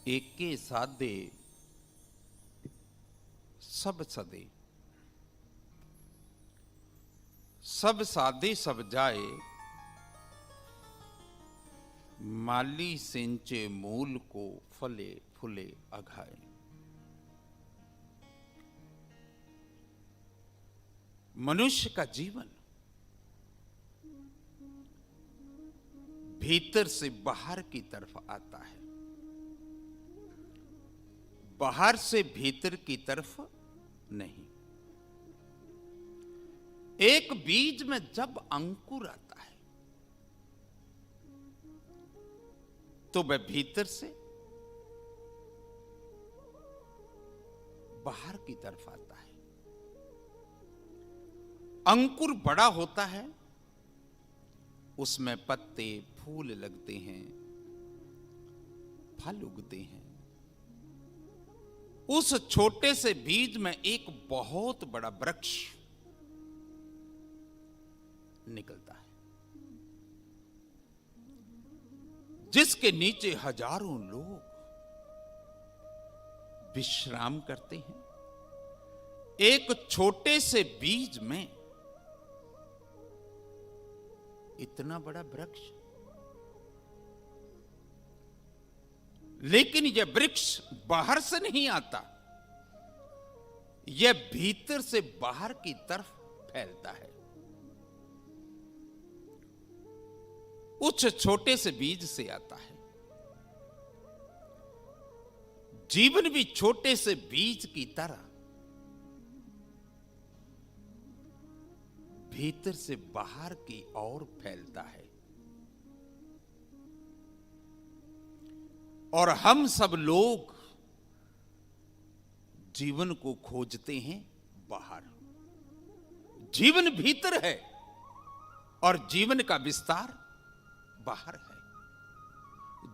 एके साधे सब सदे, सब साधे सब जाए, माली सिंचे मूल को फले फूले अघाए। मनुष्य का जीवन भीतर से बाहर की तरफ आता है, बाहर से भीतर की तरफ नहीं। एक बीज में जब अंकुर आता है तो वह भीतर से बाहर की तरफ आता है। अंकुर बड़ा होता है, उसमें पत्ते फूल लगते हैं, फल उगते हैं। उस छोटे से बीज में एक बहुत बड़ा वृक्ष निकलता है, जिसके नीचे हजारों लोग विश्राम करते हैं। एक छोटे से बीज में इतना बड़ा वृक्ष, लेकिन यह वृक्ष बाहर से नहीं आता, यह भीतर से बाहर की तरफ फैलता है। उस छोटे से बीज से आता है। जीवन भी छोटे से बीज की तरह भीतर से बाहर की ओर फैलता है। और हम सब लोग जीवन को खोजते हैं बाहर। जीवन भीतर है और जीवन का विस्तार बाहर है।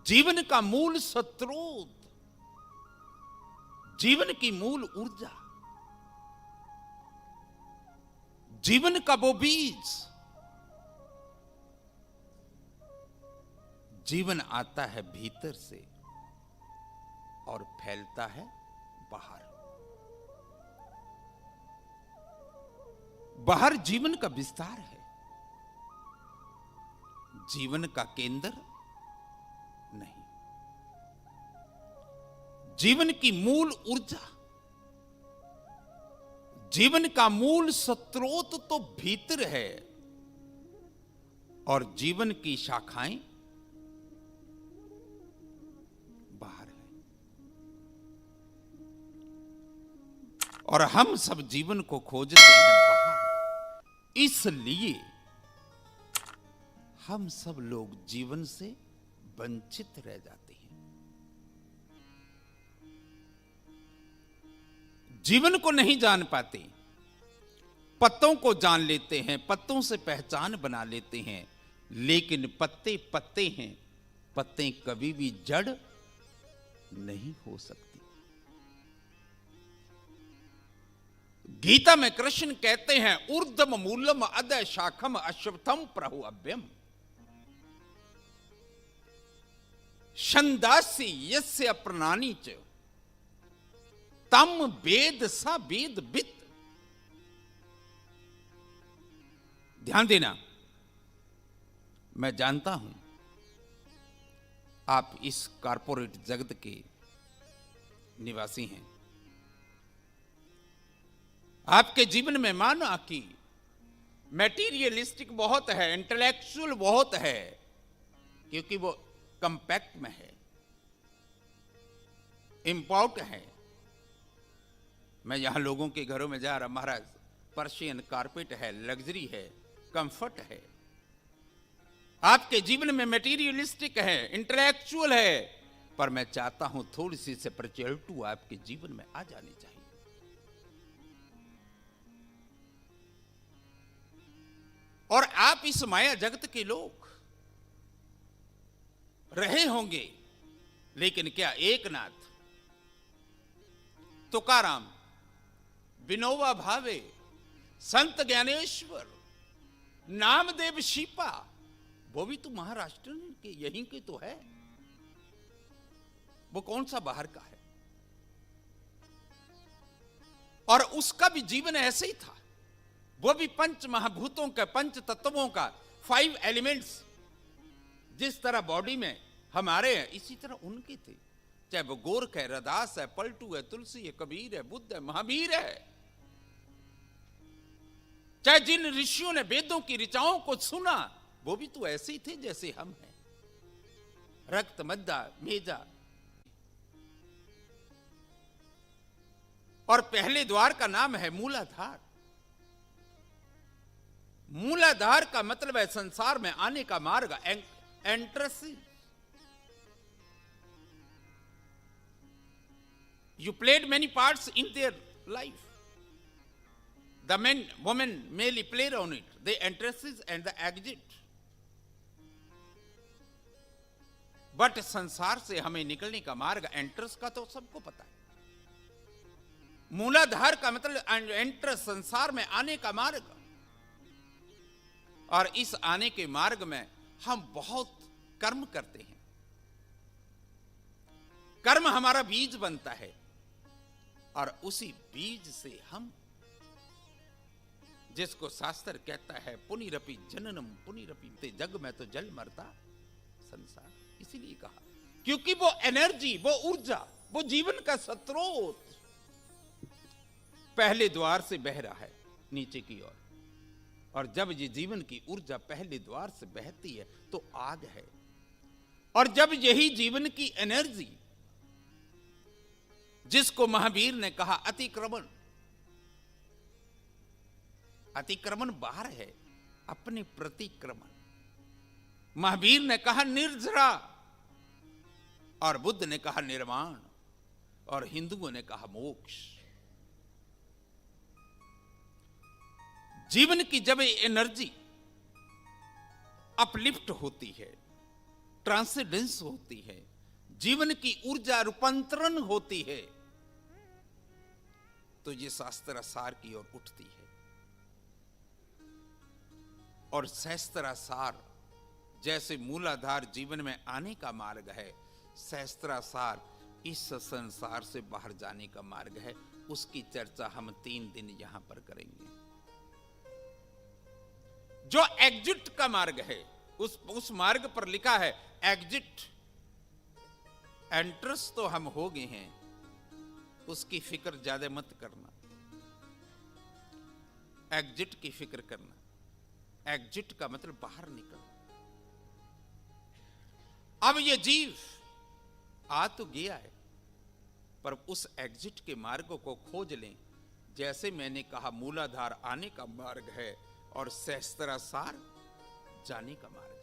जीवन का मूल स्रोत, जीवन की मूल ऊर्जा, जीवन का वो बीज, जीवन आता है भीतर से और फैलता है बाहर। बाहर जीवन का विस्तार है, जीवन का केंद्र नहीं। जीवन की मूल ऊर्जा, जीवन का मूल स्रोत तो भीतर है और जीवन की शाखाएं बाहर है। और हम सब जीवन को खोजते हैं बाहर। इसलिए हम सब लोग जीवन से वंचित रह जाते हैं। जीवन को नहीं जान पाते, पत्तों को जान लेते हैं, पत्तों से पहचान बना लेते हैं, लेकिन पत्ते पत्ते हैं, पत्ते कभी भी जड़ नहीं हो सकती। गीता में कृष्ण कहते हैं, ऊर्ध्वम मूलम अधः शाखम अश्वत्थम प्रहु अव्यम, छंदासि यस्य प्रणानि च तम वेद स वेद विद। ध्यान देना, मैं जानता हूं आप इस कॉरपोरेट जगत के निवासी हैं। आपके जीवन में माना कि मैटीरियलिस्टिक बहुत है, इंटेलेक्चुअल बहुत है, क्योंकि वो कंपैक्ट में है, इंपोर्ट है। मैं यहां लोगों के घरों में जा रहा, महाराज पर्शियन कारपेट है, लग्जरी है, कंफर्ट है। आपके जीवन में मैटीरियलिस्टिक है, इंटेलेक्चुअल है, पर मैं चाहता हूं थोड़ी सी स्पिरिचुअलिटी आपके जीवन में आ जानी चाहिए। और आप इस माया जगत के लोग रहे होंगे, लेकिन क्या एकनाथ, तुकाराम, विनोबा भावे, संत ज्ञानेश्वर, नामदेव शीपा, वो भी तो महाराष्ट्र के यहीं के तो है। वो कौन सा बाहर का है? और उसका भी जीवन ऐसे ही था, वो भी पंच महाभूतों का, पंच तत्वों का, 5 एलिमेंट्स जिस तरह बॉडी में हमारे हैं, इसी तरह उनके थे। चाहे वो गोरख है, रदास है, पलटू है, तुलसी है, कबीर है, बुद्ध है, महावीर है। चाहे जिन ऋषियों ने वेदों की ऋचाओं को सुना, वो भी तो ऐसे ही थे जैसे हम हैं। रक्त, मज्जा, मेजा। और पहले द्वार का नाम है मूलाधार। मूलाधार का मतलब है संसार में आने का मार्ग, entrance. You played many parts in their life. The men, women mainly played on it. The entrances and the exit. But संसार से हमें निकलने का मार्ग, एंट्रेंस का तो सबको पता है। मूलाधार का मतलब एंट्रेंस, संसार में आने का मार्ग। और इस आने के मार्ग में हम बहुत कर्म करते हैं। कर्म हमारा बीज बनता है, और उसी बीज से हम, जिसको शास्त्र कहता है पुनिरपि जननम पुनिरपि, जग में तो जल मरता संसार, इसीलिए कहा क्योंकि वो एनर्जी, वो ऊर्जा, वो जीवन का स्रोत पहले द्वार से बह रहा है नीचे की ओर। और जब ये जीवन की ऊर्जा पहले द्वार से बहती है तो आग है। और जब यही जीवन की एनर्जी, जिसको महावीर ने कहा अतिक्रमण, अतिक्रमण बाहर है, अपने प्रतिक्रमण। महावीर ने कहा निर्जरा, और बुद्ध ने कहा निर्वाण, और हिंदुओं ने कहा मोक्ष। जीवन की जब एनर्जी अपलिफ्ट होती है, ट्रांसेंडेंस होती है, जीवन की ऊर्जा रूपांतरण होती है, तो ये शास्त्रासार की ओर उठती है। और शास्त्रासार जैसे मूलाधार जीवन में आने का मार्ग है, शास्त्रासार इस संसार से बाहर जाने का मार्ग है। उसकी चर्चा हम 3 दिन यहां पर करेंगे। जो एग्जिट का मार्ग है, उस मार्ग पर लिखा है एग्जिट। एंट्रेंस तो हम हो गए हैं, उसकी फिक्र ज्यादा मत करना, एग्जिट की फिक्र करना। एग्जिट का मतलब बाहर निकलना। अब ये जीव आ तो गया है, पर उस एग्जिट के मार्ग को खोज लें। जैसे मैंने कहा मूलाधार आने का मार्ग है और सहस्त्रासार जाने का मार्ग।